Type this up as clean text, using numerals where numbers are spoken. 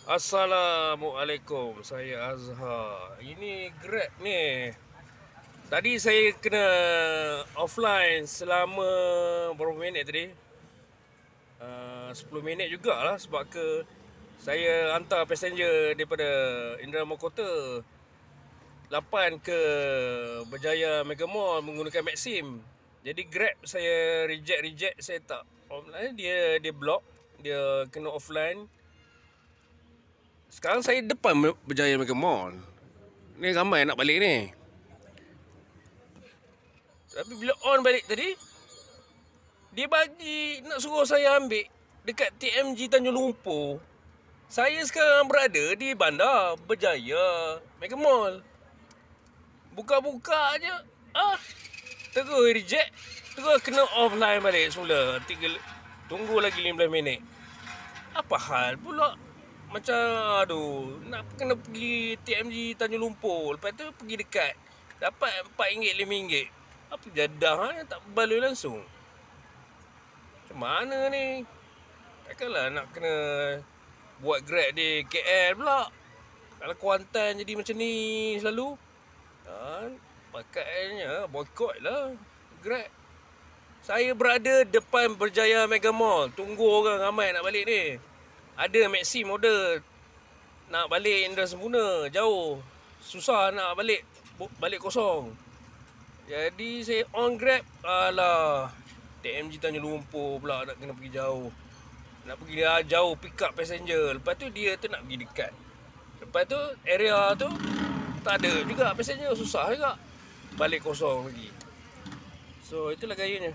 Assalamualaikum, saya Azhar. Ini Grab ni. Tadi saya kena offline selama berapa minit tadi? 10 minit jugalah sebab saya hantar passenger daripada Indramayu Kota 8 ke Berjaya Mega Mall menggunakan Maxim. Jadi Grab saya reject saya tak online, dia block, dia kena offline. Sekarang saya depan Berjaya Mega Mall. Ni ramai nak balik ni. Tapi bila on balik tadi, dia nak suruh saya ambil dekat TMG Tanjung Lumpur. Saya sekarang berada di bandar Berjaya Mega Mall. Buka-buka je. Terus reject. Terus kena offline balik semula. Tunggu lagi 15 minit. Apa hal pula? Macam nak kena pergi TMG Tanjung Lumpur. Lepas tu pergi dekat, dapat RM4, RM5. Apa jadah tak berbaloi langsung. Macam mana ni? Takkanlah nak kena buat Grab di KL pula. Kalau Kuantan jadi macam ni selalu, pakainya boykot lah Grab. Saya berada depan Berjaya Mega Mall. Tunggu orang ramai nak balik ni. Ada Maxim order nak balik Indra Sempurna, jauh. Susah nak balik kosong. Jadi saya on Grab. TMG Tanjung Lumpur pula nak kena pergi jauh. Nak pergi jauh pick up passenger. Lepas tu dia tu nak pergi dekat. Lepas tu area tu tak ada juga passenger, susah juga. Balik kosong lagi. So itulah gayanya.